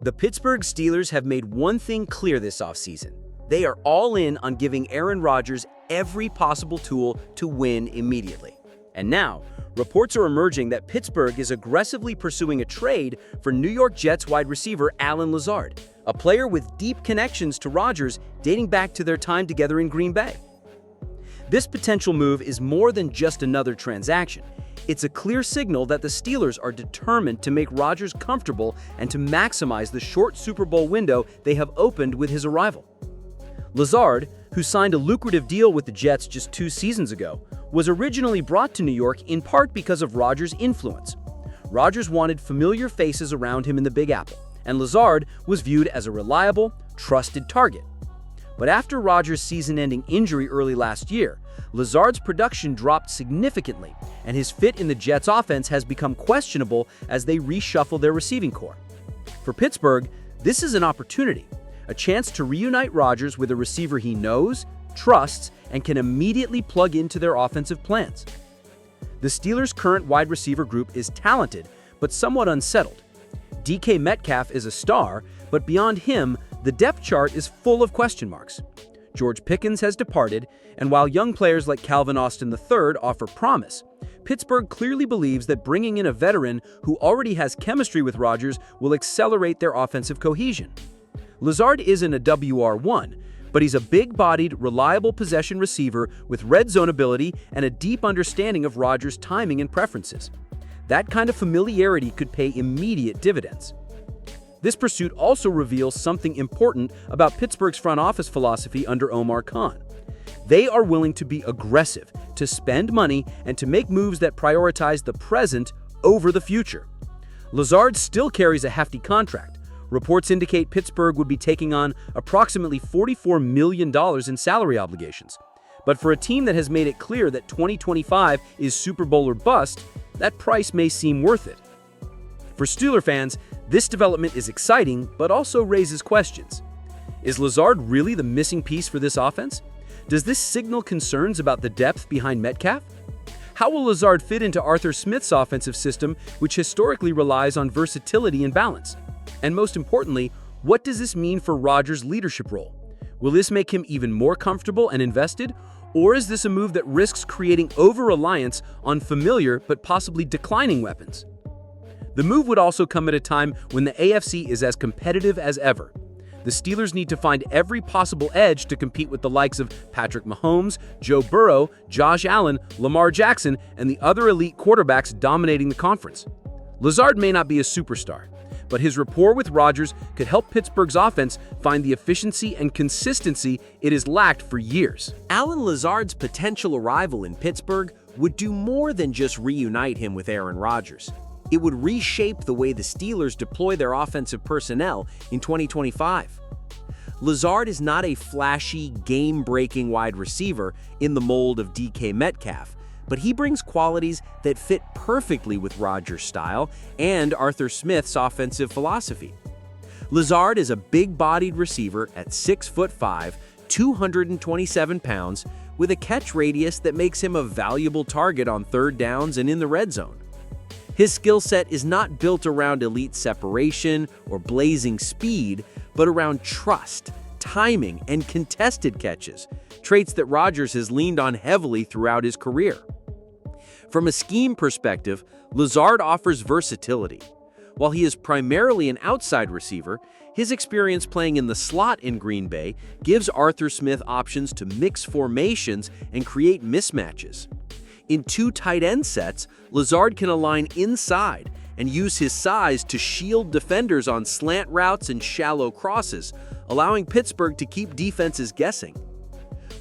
The Pittsburgh Steelers have made one thing clear this offseason. They are all in on giving Aaron Rodgers every possible tool to win immediately. And now, reports are emerging that Pittsburgh is aggressively pursuing a trade for New York Jets wide receiver Allen Lazard, a player with deep connections to Rodgers dating back to their time together in Green Bay. This potential move is more than just another transaction. It's a clear signal that the Steelers are determined to make Rodgers comfortable and to maximize the short Super Bowl window they have opened with his arrival. Lazard, who signed a lucrative deal with the Jets just 2 seasons ago, was originally brought to New York in part because of Rodgers' influence. Rodgers wanted familiar faces around him in the Big Apple, and Lazard was viewed as a reliable, trusted target. But after Rodgers' season-ending injury early last year, Lazard's production dropped significantly, and his fit in the Jets' offense has become questionable as they reshuffle their receiving core. For Pittsburgh, this is an opportunity, a chance to reunite Rodgers with a receiver he knows, trusts, and can immediately plug into their offensive plans. The Steelers' current wide receiver group is talented, but somewhat unsettled. DK Metcalf is a star, but beyond him, the depth chart is full of question marks. George Pickens has departed, and while young players like Calvin Austin III offer promise, Pittsburgh clearly believes that bringing in a veteran who already has chemistry with Rodgers will accelerate their offensive cohesion. Lazard isn't a WR1, but he's a big-bodied, reliable possession receiver with red zone ability and a deep understanding of Rodgers' timing and preferences. That kind of familiarity could pay immediate dividends. This pursuit also reveals something important about Pittsburgh's front office philosophy under Omar Khan. They are willing to be aggressive, to spend money, and to make moves that prioritize the present over the future. Lazard still carries a hefty contract. Reports indicate Pittsburgh would be taking on approximately $44 million in salary obligations. But for a team that has made it clear that 2025 is Super Bowl or bust, that price may seem worth it. For Steeler fans, this development is exciting, but also raises questions. Is Lazard really the missing piece for this offense? Does this signal concerns about the depth behind Metcalf? How will Lazard fit into Arthur Smith's offensive system, which historically relies on versatility and balance? And most importantly, what does this mean for Rodgers' leadership role? Will this make him even more comfortable and invested? Or is this a move that risks creating over-reliance on familiar but possibly declining weapons? The move would also come at a time when the AFC is as competitive as ever. The Steelers need to find every possible edge to compete with the likes of Patrick Mahomes, Joe Burrow, Josh Allen, Lamar Jackson, and the other elite quarterbacks dominating the conference. Lazard may not be a superstar, but his rapport with Rodgers could help Pittsburgh's offense find the efficiency and consistency it has lacked for years. Allen Lazard's potential arrival in Pittsburgh would do more than just reunite him with Aaron Rodgers. It would reshape the way the Steelers deploy their offensive personnel in 2025. Lazard is not a flashy, game-breaking wide receiver in the mold of DK Metcalf, but he brings qualities that fit perfectly with Rodgers' style and Arthur Smith's offensive philosophy. Lazard is a big-bodied receiver at 6'5", 227 pounds, with a catch radius that makes him a valuable target on third downs and in the red zone. His skill set is not built around elite separation or blazing speed, but around trust, timing, and contested catches, traits that Rodgers has leaned on heavily throughout his career. From a scheme perspective, Lazard offers versatility. While he is primarily an outside receiver, his experience playing in the slot in Green Bay gives Arthur Smith options to mix formations and create mismatches. In 2 tight end sets, Lazard can align inside and use his size to shield defenders on slant routes and shallow crosses, allowing Pittsburgh to keep defenses guessing.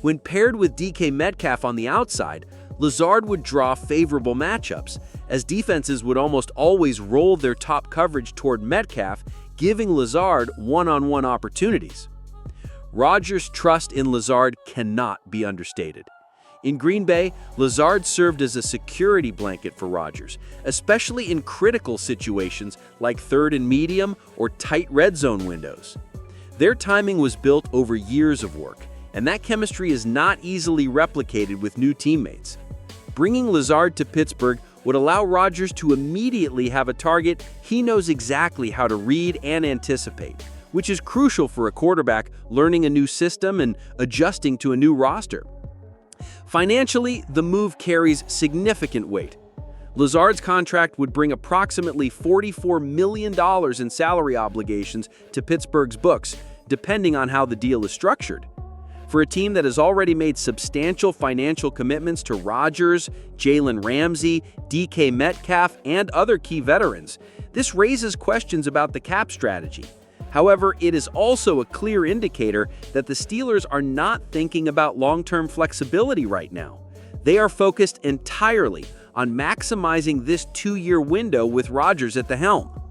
When paired with DK Metcalf on the outside, Lazard would draw favorable matchups, as defenses would almost always roll their top coverage toward Metcalf, giving Lazard one-on-one opportunities. Rodgers' trust in Lazard cannot be understated. In Green Bay, Lazard served as a security blanket for Rodgers, especially in critical situations like third and medium or tight red zone windows. Their timing was built over years of work, and that chemistry is not easily replicated with new teammates. Bringing Lazard to Pittsburgh would allow Rodgers to immediately have a target he knows exactly how to read and anticipate, which is crucial for a quarterback learning a new system and adjusting to a new roster. Financially, the move carries significant weight. Lazard's contract would bring approximately $44 million in salary obligations to Pittsburgh's books, depending on how the deal is structured. For a team that has already made substantial financial commitments to Rodgers, Jalen Ramsey, DK Metcalf, and other key veterans, this raises questions about the cap strategy. However, it is also a clear indicator that the Steelers are not thinking about long-term flexibility right now. They are focused entirely on maximizing this two-year window with Rodgers at the helm.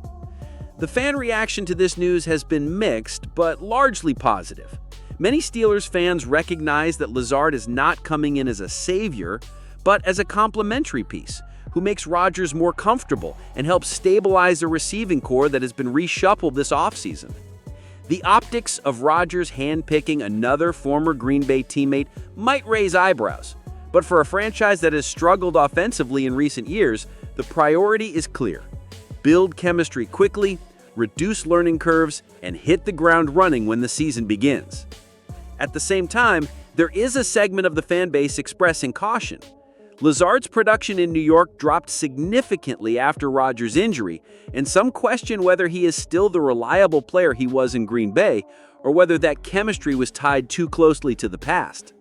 The fan reaction to this news has been mixed, but largely positive. Many Steelers fans recognize that Lazard is not coming in as a savior, but as a complementary piece who makes Rodgers more comfortable and helps stabilize a receiving core that has been reshuffled this offseason. The optics of Rodgers handpicking another former Green Bay teammate might raise eyebrows, but for a franchise that has struggled offensively in recent years, the priority is clear: build chemistry quickly, reduce learning curves, and hit the ground running when the season begins. At the same time, there is a segment of the fan base expressing caution. Lazard's production in New York dropped significantly after Rodgers' injury, and some question whether he is still the reliable player he was in Green Bay, or whether that chemistry was tied too closely to the past.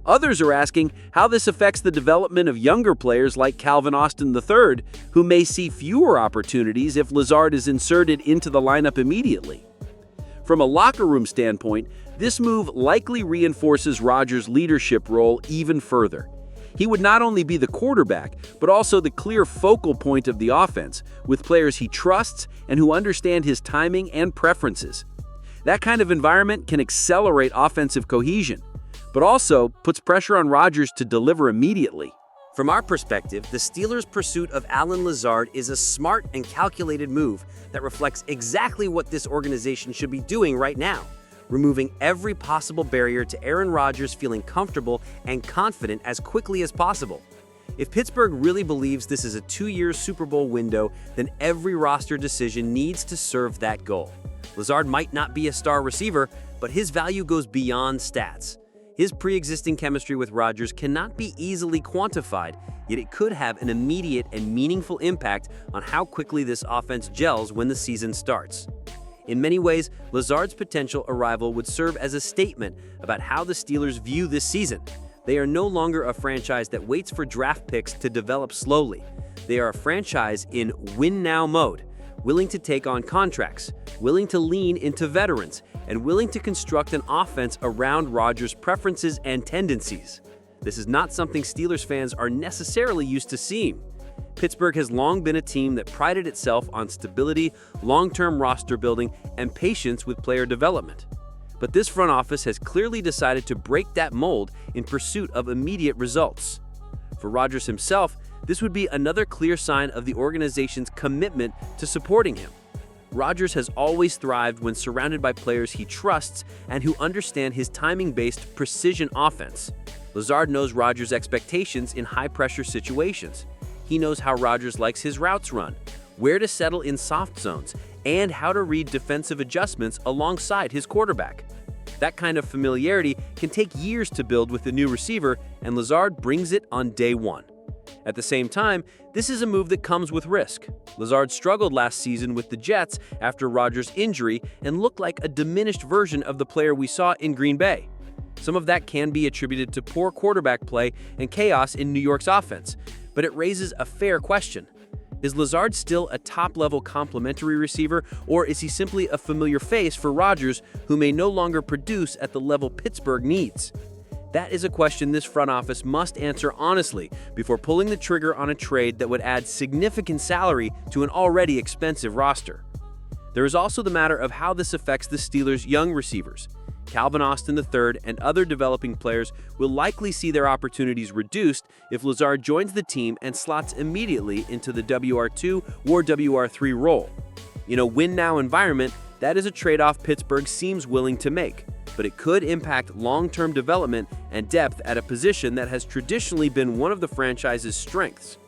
Others are asking how this affects the development of younger players like Calvin Austin III, who may see fewer opportunities if Lazard is inserted into the lineup immediately. From a locker room standpoint, this move likely reinforces Rodgers' leadership role even further. He would not only be the quarterback, but also the clear focal point of the offense, with players he trusts and who understand his timing and preferences. That kind of environment can accelerate offensive cohesion, but also puts pressure on Rodgers to deliver immediately. From our perspective, the Steelers' pursuit of Allen Lazard is a smart and calculated move that reflects exactly what this organization should be doing right now, removing every possible barrier to Aaron Rodgers feeling comfortable and confident as quickly as possible. If Pittsburgh really believes this is a two-year Super Bowl window, then every roster decision needs to serve that goal. Lazard might not be a star receiver, but his value goes beyond stats. His pre-existing chemistry with Rodgers cannot be easily quantified, yet it could have an immediate and meaningful impact on how quickly this offense gels when the season starts. In many ways, Lazard's potential arrival would serve as a statement about how the Steelers view this season. They are no longer a franchise that waits for draft picks to develop slowly. They are a franchise in win-now mode, willing to take on contracts, willing to lean into veterans, and willing to construct an offense around Rodgers' preferences and tendencies. This is not something Steelers fans are necessarily used to seeing. Pittsburgh has long been a team that prided itself on stability, long-term roster building, and patience with player development. But this front office has clearly decided to break that mold in pursuit of immediate results. For Rodgers himself, this would be another clear sign of the organization's commitment to supporting him. Rodgers has always thrived when surrounded by players he trusts and who understand his timing-based precision offense. Lazard knows Rodgers' expectations in high-pressure situations. He knows how Rodgers likes his routes run, where to settle in soft zones, and how to read defensive adjustments alongside his quarterback. That kind of familiarity can take years to build with a new receiver, and Lazard brings it on day one. At the same time, this is a move that comes with risk. Lazard struggled last season with the Jets after Rodgers' injury and looked like a diminished version of the player we saw in Green Bay. Some of that can be attributed to poor quarterback play and chaos in New York's offense, but it raises a fair question. Is Lazard still a top-level complementary receiver, or is he simply a familiar face for Rodgers who may no longer produce at the level Pittsburgh needs? That is a question this front office must answer honestly before pulling the trigger on a trade that would add significant salary to an already expensive roster. There is also the matter of how this affects the Steelers' young receivers. Calvin Austin III and other developing players will likely see their opportunities reduced if Lazard joins the team and slots immediately into the WR2 or WR3 role. In a win-now environment, that is a trade-off Pittsburgh seems willing to make, but it could impact long-term development and depth at a position that has traditionally been one of the franchise's strengths.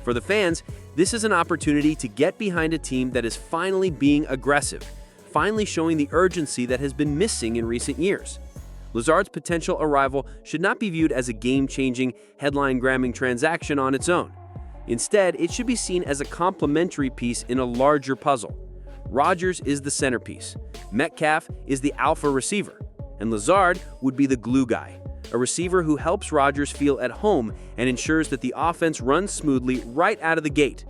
For the fans, this is an opportunity to get behind a team that is finally being aggressive, finally showing the urgency that has been missing in recent years. Lazard's potential arrival should not be viewed as a game-changing, headline-grabbing transaction on its own. Instead, it should be seen as a complementary piece in a larger puzzle. Rodgers is the centerpiece, Metcalf is the alpha receiver, and Lazard would be the glue guy, a receiver who helps Rodgers feel at home and ensures that the offense runs smoothly right out of the gate.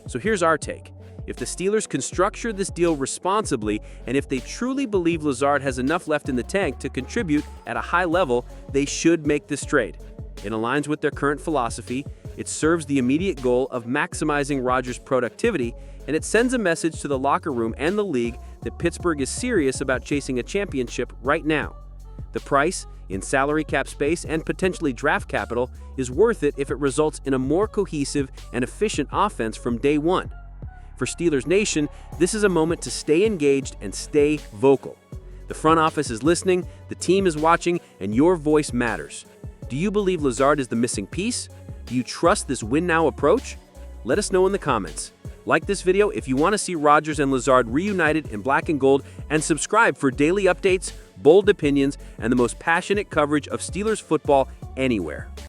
So here's our take. If the Steelers can structure this deal responsibly, and if they truly believe Lazard has enough left in the tank to contribute at a high level, they should make this trade. It aligns with their current philosophy, it serves the immediate goal of maximizing Rodgers' productivity, and it sends a message to the locker room and the league that Pittsburgh is serious about chasing a championship right now. The price, in salary cap space and potentially draft capital, is worth it if it results in a more cohesive and efficient offense from day one. For Steelers Nation, this is a moment to stay engaged and stay vocal. The front office is listening, the team is watching, and your voice matters. Do you believe Lazard is the missing piece? Do you trust this win-now approach? Let us know in the comments. Like this video if you want to see Rodgers and Lazard reunited in black and gold, and subscribe for daily updates, bold opinions, and the most passionate coverage of Steelers football anywhere.